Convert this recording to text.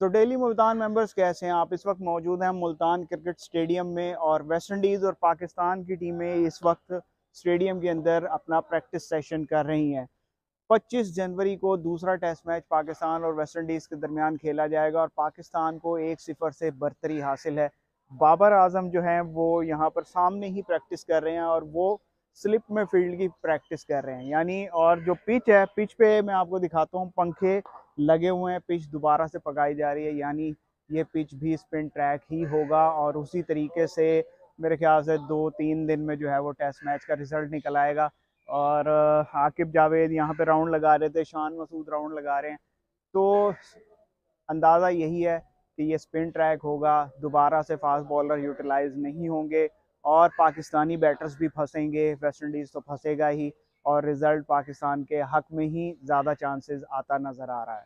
तो daily Multan members कैसे हैं आप? इस वक्त मौजूद हैं मुल्तान क्रिकेट स्टेडियम में और वेस्ट इंडीज़ और पाकिस्तान की टीमें इस वक्त स्टेडियम के अंदर अपना प्रैक्टिस सेशन कर रही हैं। 25 जनवरी को दूसरा टेस्ट मैच पाकिस्तान और वेस्ट इंडीज़ के दरमियान खेला जाएगा और पाकिस्तान को 1-0 से बरतरी हासिल है। बाबर आजम जो हैं वो यहाँ पर सामने ही प्रैक्टिस कर रहे हैं और वो स्लिप में फील्ड की प्रैक्टिस कर रहे हैं यानी। और जो पिच है, पिच पे मैं आपको दिखाता हूँ, पंखे लगे हुए हैं, पिच दोबारा से पकाई जा रही है यानी ये पिच भी स्पिन ट्रैक ही होगा। और उसी तरीके से मेरे ख्याल से 2-3 दिन में जो है वो टेस्ट मैच का रिजल्ट निकल आएगा। और आकिब जावेद यहाँ पे राउंड लगा रहे थे, शान मसूद राउंड लगा रहे हैं, तो अंदाज़ा यही है कि ये स्पिन ट्रैक होगा, दोबारा से फास्ट बॉलर यूटिलाइज नहीं होंगे और पाकिस्तानी बैटर्स भी फंसेंगे, वेस्ट इंडीज़ तो फंसेगा ही और रिज़ल्ट पाकिस्तान के हक में ही ज़्यादा चांसेस आता नज़र आ रहा है।